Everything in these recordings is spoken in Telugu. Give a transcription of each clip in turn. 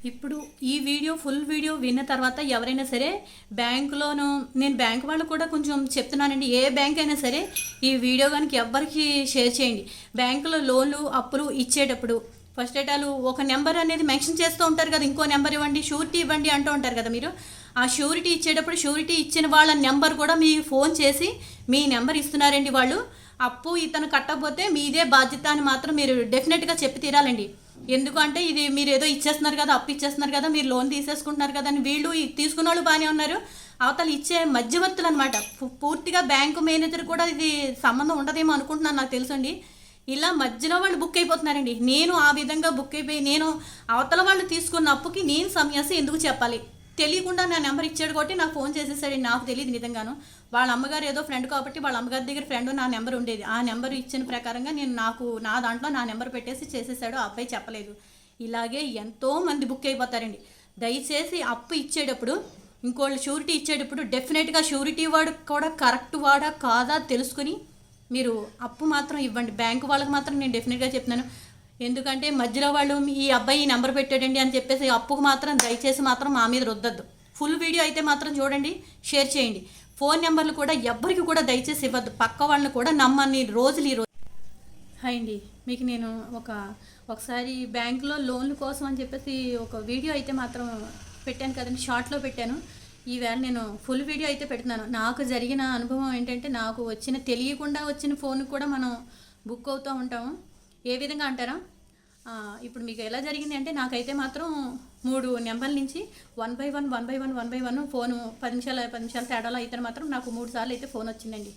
ఇప్పుడు ఈ వీడియో ఫుల్ వీడియో విన్న తర్వాత ఎవరైనా సరే బ్యాంకులోనూ నేను బ్యాంక్ వాళ్ళు కూడా కొంచెం చెప్తున్నానండి. ఏ బ్యాంక్ అయినా సరే ఈ వీడియో కనుక ఎవ్వరికి షేర్ చేయండి. బ్యాంకులో లోన్లు అప్పులు ఇచ్చేటప్పుడు ఫస్ట్ వాళ్ళు ఒక నెంబర్ అనేది మెన్షన్ చేస్తూ ఉంటారు కదా, ఇంకో నెంబర్ ఇవ్వండి, షూరిటీ ఇవ్వండి అంటూ ఉంటారు కదా. మీరు ఆ షూరిటీ ఇచ్చేటప్పుడు షూరిటీ ఇచ్చిన వాళ్ళ నెంబర్ కూడా మీకు ఫోన్ చేసి మీ నెంబర్ ఇస్తున్నారండి వాళ్ళు, అప్పు ఇతను కట్టకపోతే మీదే బాధ్యత అని మాత్రం మీరు డెఫినెట్గా చెప్పి తీరాలండి. ఎందుకంటే ఇది మీరు ఏదో ఇచ్చేస్తున్నారు కదా, అప్పు ఇచ్చేస్తున్నారు కదా, మీరు లోన్ తీసేసుకుంటున్నారు కదా అని వీళ్ళు తీసుకున్న వాళ్ళు బాగానే ఉన్నారు, అవతల ఇచ్చే మధ్యవర్తులు అనమాట. పూర్తిగా బ్యాంకు మేనేజర్ కూడా ఇది సంబంధం ఉండదేమో అనుకుంటున్నాను, నాకు తెలుసండి. ఇలా మధ్యలో వాళ్ళు బుక్ అయిపోతున్నారండి. నేను ఆ విధంగా బుక్ అయిపోయి నేను అవతల వాళ్ళు తీసుకున్న అప్పుకి నేను సమస్య ఎందుకు చెప్పాలి? తెలియకుండా నా నెంబర్ ఇచ్చాడు కాబట్టి నాకు ఫోన్ చేసేసాడు. నాకు తెలియదు నిజంగాను. వాళ్ళ అమ్మగారు ఏదో ఫ్రెండ్ కాబట్టి వాళ్ళ అమ్మగారి దగ్గర ఫ్రెండ్ నా నెంబర్ ఉండేది. ఆ నెంబర్ ఇచ్చిన ప్రకారంగా నేను నా దాంట్లో నా నెంబర్ పెట్టేసి చేసేసాడు. ఆ అబ్బాయి చెప్పలేదు. ఇలాగే ఎంతోమంది బుక్ అయిపోతారండి. దయచేసి అప్పు ఇచ్చేటప్పుడు ఇంకోళ్ళు షూరిటీ ఇచ్చేటప్పుడు డెఫినెట్గా షూరిటీ వాడు కూడా కరెక్ట్ వాడా కాదా తెలుసుకుని మీరు అప్పు మాత్రం ఇవ్వండి. బ్యాంకు వాళ్ళకి మాత్రం నేను డెఫినెట్గా చెప్తున్నాను. ఎందుకంటే మధ్యలో వాళ్ళు ఈ అబ్బాయి ఈ నెంబర్ పెట్టాడండి అని చెప్పేసి అప్పుకు మాత్రం దయచేసి మాత్రం మా మీద రుద్దద్దు. ఫుల్ వీడియో అయితే మాత్రం చూడండి, షేర్ చేయండి. ఫోన్ నెంబర్లు కూడా ఎవ్వరికి కూడా దయచేసి ఇవ్వద్దు. పక్క వాళ్ళని కూడా నమ్మని రోజులు ఈరోజు. హాయ్ అండి, మీకు నేను ఒకసారి బ్యాంకులో లోన్ల కోసం అని చెప్పేసి ఒక వీడియో అయితే మాత్రం పెట్టాను కదండి, షార్ట్లో పెట్టాను. ఈవేళ నేను ఫుల్ వీడియో అయితే పెడుతున్నాను. నాకు జరిగిన అనుభవం ఏంటంటే, నాకు తెలియకుండా వచ్చిన ఫోన్ కూడా మనం బుక్ అవుతూ ఉంటాము. ఏ విధంగా అంటారా, ఇప్పుడు మీకు ఎలా జరిగింది అంటే, నాకైతే మాత్రం 3 నెంబర్ల నుంచి వన్ బై వన్ ఫోను 10 నిమిషాల తేడాలో అయితే మాత్రం నాకు 3 సార్లు అయితే ఫోన్ వచ్చిందండి.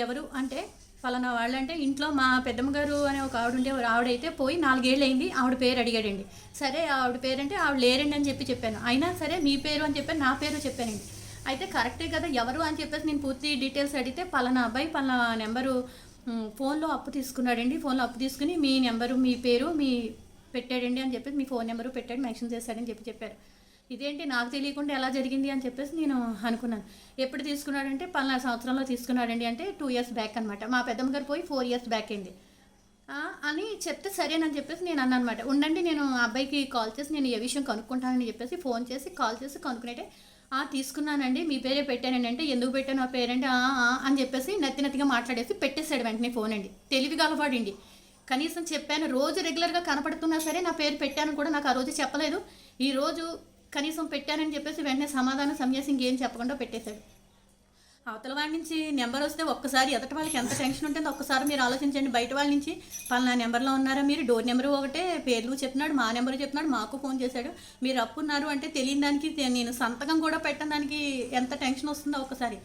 ఎవరు అంటే ఫలానా వాళ్ళు, అంటే ఇంట్లో మా పెద్దమ్మ గారు అనే ఒక ఆవిడ ఉండే, ఆవిడైతే పోయి 4 ఏళ్ళు అయింది. ఆవిడ పేరు అడిగాడండి. సరే ఆవిడ పేరంటే ఆవిడ లేరండి అని చెప్పాను. అయినా సరే మీ పేరు అని చెప్పాను, నా పేరు చెప్పానండి. అయితే కరెక్టే కదా ఎవరు అని చెప్పేసి నేను పూర్తి డీటెయిల్స్ అడిగితే, పలానా అబ్బాయి పలానా నెంబరు ఫోన్లో అప్పు తీసుకున్నాడండి, ఫోన్లో అప్పు తీసుకుని మీ నెంబరు మీ పేరు మీ పెట్టాడండి అని చెప్పేసి మీ ఫోన్ నెంబరు పెట్టాడు, మెన్షన్ చేశాడని చెప్పారు. ఇదేంటి నాకు తెలియకుండా ఎలా జరిగింది అని చెప్పేసి నేను అనుకున్నాను. ఎప్పుడు తీసుకున్నాడంటే పలానా సంవత్సరంలో తీసుకున్నాడండి, అంటే 2 ఇయర్స్ బ్యాక్ అనమాట. మా పెద్దమ్మ గారు పోయి 4 ఇయర్స్ బ్యాక్ అయింది అని చెప్తే సరేనని చెప్పేసి నేను అన్నాను అనమాట. ఉండండి నేను ఆ అబ్బాయికి కాల్ చేసి నేను ఏ విషయం కనుక్కుంటానని చెప్పేసి ఫోన్ చేసి కాల్ చేసి కనుక్కునేటే, తీసుకున్నానండి మీ పేరే పెట్టానండి అంటే, ఎందుకు పెట్టాను ఆ పేరంటే అని చెప్పేసి నత్తిగా మాట్లాడేసి పెట్టేశాడు వెంటనే ఫోన్ అండి. తెలివి గలవాడండి. కనీసం చెప్పాను, రోజు రెగ్యులర్గా కనపడుతున్నా సరే నా పేరు పెట్టాను కూడా నాకు ఆ రోజు చెప్పలేదు. ఈరోజు కనీసం పెట్టానని చెప్పేసి వెంటనే సమాధానం సమస్య ఇంకేం చెప్పకుండా పెట్టేశాడు. అవతల వాళ్ళ నుంచి నెంబర్ వస్తే ఒక్కసారి ఎదటి వాళ్ళకి ఎంత టెన్షన్ ఉంటుందో ఒక్కసారి మీరు ఆలోచించండి. బయట వాళ్ళ నుంచి పలానా నెంబర్లో ఉన్నారా మీరు, డోర్ నెంబరు ఒకటే, పేర్లు చెప్పినాడు, మా నెంబరు చెప్పినాడు, మాకు ఫోన్ చేశాడు, మీరు అప్పున్నారు అంటే తెలియని దానికి నేను సంతకం కూడా పెట్టని దానికి ఎంత టెన్షన్ వస్తుందో ఒకసారి.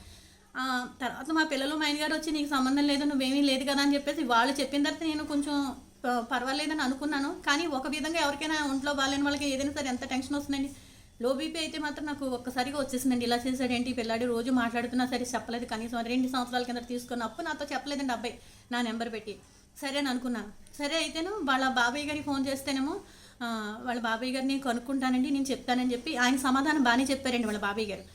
తర్వాత మా పిల్లలు మా ఆయన గారు వచ్చి నీకు సంబంధం లేదు, నువ్వేమీ లేదు కదా అని చెప్పేసి వాళ్ళు చెప్పిన తర్వాత నేను కొంచెం పర్వాలేదని అనుకున్నాను. కానీ ఒక విధంగా ఎవరికైనా ఒంట్లో బాగాలేని వాళ్ళకి ఏదైనా సరే ఎంత టెన్షన్ వస్తుందండి. లో బీపీ అయితే మాత్రం నాకు ఒక్కసారిగా వచ్చేసిందండి. ఇలా చేశాడేంటి పిల్లాడి, రోజు మాట్లాడుతున్నా సరే చెప్పలేదు, కనీసం 2 సంవత్సరాల కింద తీసుకున్న అప్పు నాతో చెప్పలేదండి అబ్బాయి నా నెంబర్ పెట్టి. సరే అని అనుకున్నాను. సరే అయితేను వాళ్ళ బాబాయ్ గారికి ఫోన్ చేస్తేనేమో వాళ్ళ బాబాయ్ గారిని కనుక్కుంటానండి నేను చెప్తానని చెప్పి ఆయన సమాధానం బాగానే చెప్పారండి వాళ్ళ బాబాయ్ గారు.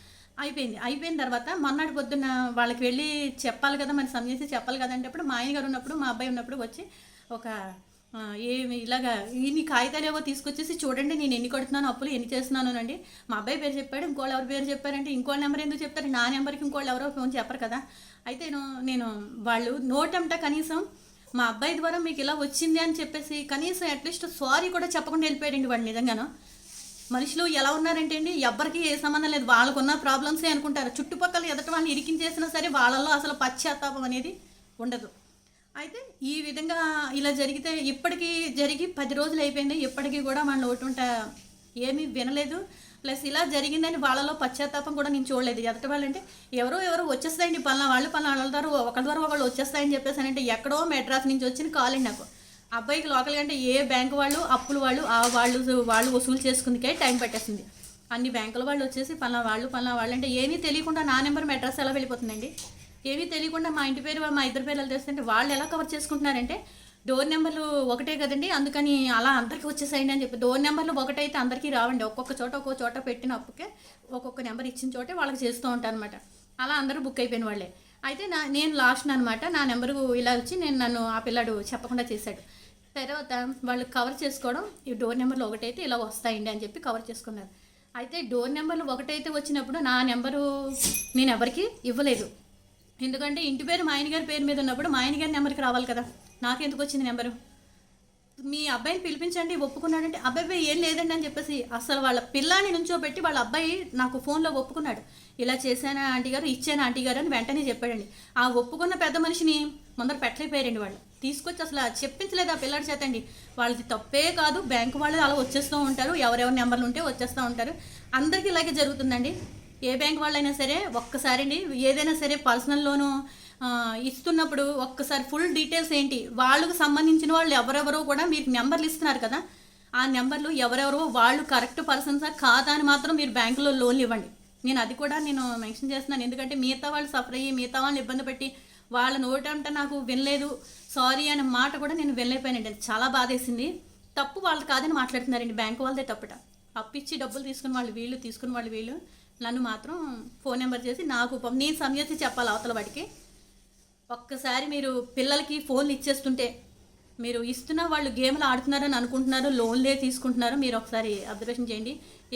అయిపోయిన తర్వాత మొన్నటి పొద్దున్న వాళ్ళకి వెళ్ళి చెప్పాలి కదా, మరి సమస్య చెప్పాలి కదంటే అప్పుడు మా ఆయన గారు ఉన్నప్పుడు మా అబ్బాయి ఉన్నప్పుడు వచ్చి ఒక ఏమి ఇలాగా ఇన్ని కాగితాలు ఏవో తీసుకొచ్చేసి చూడండి నేను ఎన్ని కడుతున్నాను అప్పులు ఎన్ని చేస్తున్నాను అండి. మా అబ్బాయి పేరు చెప్పాడు, ఇంకోళ్ళు ఎవరి పేరు చెప్పారంటే ఇంకోళ్ళ నెంబర్ ఎందుకు చెప్తారు, నా నెంబర్కి ఇంకోళ్ళు ఎవరో ఫోన్ చెప్పరు కదా. అయితే నేను వాళ్ళు నోటంట కనీసం మా అబ్బాయి ద్వారా మీకు ఇలా వచ్చింది అని చెప్పేసి కనీసం అట్లీస్ట్ సారీ కూడా చెప్పకుండా వెళ్ళిపోయాడండి వాడు. నిజంగాను మనుషులు ఎలా ఉన్నారంటే అండి, ఎవ్వరికి ఏ సంబంధం లేదు, వాళ్ళకున్న ప్రాబ్లమ్సే అనుకుంటారు. చుట్టుపక్కల ఎదటి వాళ్ళని ఇరికించేసినా సరే వాళ్ళల్లో అసలు పశ్చాత్తాపం అనేది ఉండదు. అయితే ఈ విధంగా ఇలా ఇప్పటికీ జరిగి 10 రోజులు అయిపోయింది. ఇప్పటికీ కూడా మన నోటుంట ఏమీ వినలేదు. ప్లస్ ఇలా జరిగిందని వాళ్ళలో పశ్చాత్తాపం కూడా నేను చూడలేదు. ఎదటి వాళ్ళు అంటే ఎవరో వచ్చేస్తాయండి, పలానా వాళ్ళ ద్వారా ఒకళ్ళు వచ్చేస్తాయని చెప్పేసి అంటే ఎక్కడో మెడ్రాస్ నుంచి వచ్చిన కాల్ అండి నాకు. అబ్బాయికి లోకల్గా అంటే ఏ బ్యాంకు వాళ్ళు అప్పులు వాళ్ళు వసూలు చేసుకుందికే టైం పట్టేస్తుంది. అన్ని బ్యాంకుల వాళ్ళు వచ్చేసి పలానా వాళ్ళు అంటే ఏమీ తెలియకుండా నా నెంబర్ మెడ్రాస్ ఎలా వెళ్ళిపోతుందండి. ఏమీ తెలియకుండా మా ఇంటి పేరు మా ఇద్దరు పేర్లు తెలుస్తుంటే వాళ్ళు ఎలా కవర్ చేసుకుంటున్నారంటే, డోర్ నెంబర్లు ఒకటే కదండి, అందుకని అలా అందరికీ వచ్చేసాయండి అని చెప్పి. డోర్ నెంబర్లు ఒకటైతే అందరికీ రావండి, ఒక్కొక్క చోట పెట్టిన అప్పుకే ఒక్కొక్క నెంబర్ ఇచ్చిన చోటే వాళ్ళకి చేస్తూ ఉంటాను అనమాట. అలా అందరూ బుక్ అయిపోయిన వాళ్ళే. అయితే నేను లాస్ట్ అనమాట, నా నెంబరు ఇలా వచ్చి నన్ను ఆ పిల్లాడు చెప్పకుండా చేశాడు. తర్వాత వాళ్ళు కవర్ చేసుకోవడం, ఈ డోర్ నెంబర్లు ఒకటైతే ఇలా వస్తాయండి అని చెప్పి కవర్ చేసుకున్నారు. అయితే డోర్ నెంబర్లు ఒకటైతే వచ్చినప్పుడు నా నెంబరు నేను ఎవరికి ఇవ్వలేదు. ఎందుకంటే ఇంటి పేరు మా ఆయన గారి పేరు మీద ఉన్నప్పుడు మా ఆయన గారి నెంబర్కి రావాలి కదా, నాకెందుకు వచ్చింది నెంబరు. మీ అబ్బాయిని పిలిపించండి ఒప్పుకున్నాడంటే, అబ్బాయి ఏం లేదండి అని చెప్పేసి అసలు వాళ్ళ పిల్లాన్ని నుంచోబెట్టి వాళ్ళ అబ్బాయి నాకు ఫోన్లో ఒప్పుకున్నాడు. ఇలా చేశాను ఆంటీ గారు, ఇచ్చాను ఆంటీ గారు అని వెంటనే చెప్పాడండి. ఆ ఒప్పుకున్న పెద్ద మనిషిని ముందర పెట్టలేకపోయారండి వాళ్ళు. తీసుకొచ్చి అసలు చెప్పించలేదు ఆ పిల్లాడి చేతండి. వాళ్ళది తప్పే కాదు, బ్యాంకు వాళ్ళు అలా వచ్చేస్తూ ఉంటారు, ఎవరెవరి నెంబర్లు ఉంటే వచ్చేస్తూ ఉంటారు. అందరికీ ఇలాగే జరుగుతుందండి. ఏ బ్యాంక్ వాళ్ళైనా సరే ఒక్కసారి అండి ఏదైనా సరే పర్సనల్ లోను ఇస్తున్నప్పుడు ఒక్కసారి ఫుల్ డీటెయిల్స్ ఏంటి, వాళ్ళకు సంబంధించిన వాళ్ళు ఎవరెవరో కూడా మీకు నెంబర్లు ఇస్తున్నారు కదా, ఆ నెంబర్లు ఎవరెవరో వాళ్ళు కరెక్ట్ పర్సన్సా కాదా అని మాత్రం మీరు బ్యాంకులో లోన్లు ఇవ్వండి. నేను అది కూడా నేను మెన్షన్ చేస్తున్నాను. ఎందుకంటే మిగతా వాళ్ళు సఫర్ అయ్యి మిగతా వాళ్ళని ఇబ్బంది పెట్టి వాళ్ళ నోటంటే నాకు వినలేదు సారీ అనే మాట కూడా నేను వినలేకపోయానండి. అది చాలా బాధేసింది. తప్పు వాళ్ళు కాదని మాట్లాడుతున్నారండి, బ్యాంకు వాళ్ళదే తప్పుట. అప్పిచ్చి డబ్బులు తీసుకుని వాళ్ళు వీళ్ళు నన్ను మాత్రం ఫోన్ నెంబర్ చేసి నాకు నేను సమయసి చెప్పాలి అవతల వాడికి. ఒక్కసారి మీరు పిల్లలకి ఫోన్లు ఇచ్చేస్తుంటే మీరు ఇస్తున్న వాళ్ళు గేమ్లు ఆడుతున్నారని అనుకుంటున్నారు, లోన్లే తీసుకుంటున్నారు. మీరు ఒకసారి అబ్జర్వేషన్ చేయండి.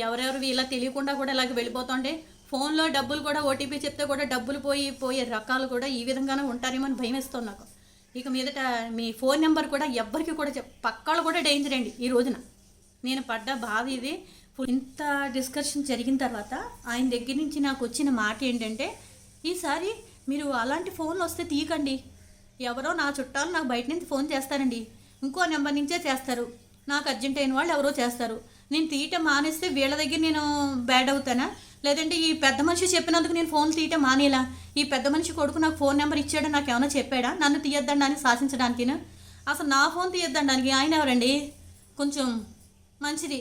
ఎవరెవరు ఇలా తెలియకుండా కూడా ఇలాగ వెళ్ళిపోతుంటే ఫోన్లో డబ్బులు కూడా ఓటీపీ చెప్తే కూడా డబ్బులు పోయే రకాలు కూడా ఈ విధంగానే ఉంటారేమో అని భయం వేస్తుంది నాకు. ఇక మీదట మీ ఫోన్ నెంబర్ కూడా ఎవ్వరికి కూడా పక్కాళ్ళు కూడా డేంజర్ అండి. ఈ రోజున నేను పడ్డ బాధ ఇది. ఇంత డిస్కషన్ జరిగిన తర్వాత ఆయన దగ్గర నుంచి నాకు వచ్చిన మాట ఏంటంటే, ఈసారి మీరు అలాంటి ఫోన్లు వస్తే తీయకండి. ఎవరో నా చుట్టాలు నాకు బయట నుంచి ఫోన్ చేస్తారండి, ఇంకో నెంబర్ నుంచే చేస్తారు, నాకు అర్జెంట్ అయిన వాళ్ళు ఎవరో చేస్తారు. నేను తీయటం మానేస్తే వీళ్ళ దగ్గర నేను బ్యాడ్ అవుతానా, లేదంటే ఈ పెద్ద మనిషి చెప్పినందుకు నేను ఫోన్ తీయటం మానేలా, ఈ పెద్ద మనిషి కొడుకు నాకు ఫోన్ నెంబర్ ఇచ్చాడో నాకు ఏమైనా చెప్పాడా నన్ను తీయొద్దండానికి శాసించడానికి. అసలు నా ఫోన్ తీయొద్దండానికి ఆయన ఎవరండి, కొంచెం మంచిది.